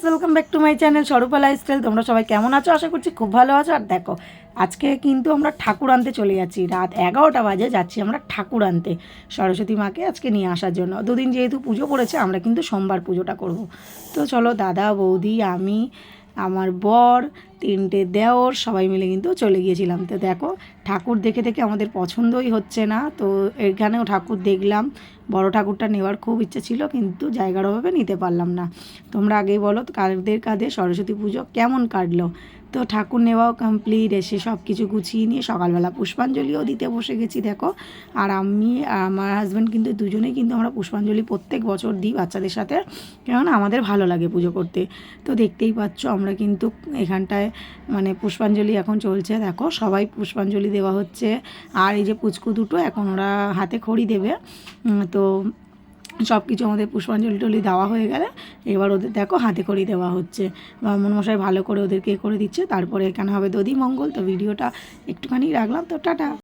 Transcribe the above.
Welcome back to my channel স্বরূপা lifestyle. তোমরা সবাই কেমন আছো? আশা করছি খুব ভালো আছো। আর দেখো, আজকে কিন্তু আমরা ঠাকুর আনতে চলে যাচ্ছি। রাত 11টা বাজে যাচ্ছি আমরা ঠাকুর আনতে, সরস্বতী মাকে আজকে নিয়ে আসার জন্য। দুদিন যেহেতু পুজো পড়েছে, আমরা কিন্তু সোমবার পুজোটা করব। তো চলো, দাদা, বৌদি, আমি, আমার বর, 3টে দেওর সবাই মিলে কিন্তু চলে গিয়েছিলাম। তো দেখো, ঠাকুর দেখে দেখে আমাদের পছন্দই হচ্ছে না। তো এখানেও ঠাকুর দেখলাম। বড় ঠাকুরটা নেওয়ার খুব ইচ্ছে ছিল, কিন্তু জায়গার অভাবে নিতে পারলাম না। তোমরা আগেই বলো, কাদের কাদের সরস্বতী পুজো কেমন কাটলো? তো ঠাকুর নেওয়াও কমপ্লিট, এসে সব কিছু গুছিয়ে নিয়ে সকালবেলা পুষ্পাঞ্জলিও দিতে বসে গেছি দেখো। আর আমি আর আমার হাজব্যান্ড কিন্তু দুজনেই কিন্তু আমরা পুষ্পাঞ্জলি প্রত্যেক বছর দিই বাচ্চাদের সাথে, কেননা আমাদের ভালো লাগে পুজো করতে। তো দেখতেই পাচ্ছ, আমরা কিন্তু এখানটায় মানে পুষ্পাঞ্জলি এখন চলছে। দেখো, সবাই পুষ্পাঞ্জলি দেওয়া হচ্ছে। আর এই যে পুচকু দুটো, এখন ওরা হাতে খড়ি দেবে। তো সব কিছু আমাদের পুষ্পাঞ্জলি টলি দেওয়া হয়ে গেলে এবার ওদের দেখো হাতে খড়ি দেওয়া হচ্ছে। মনমশাই ভালো করে ওদেরকে করে দিচ্ছে। তারপরে এখানে হবে দধি মঙ্গল। তো ভিডিওটা একটুখানি রাখলাম। তো টাটা।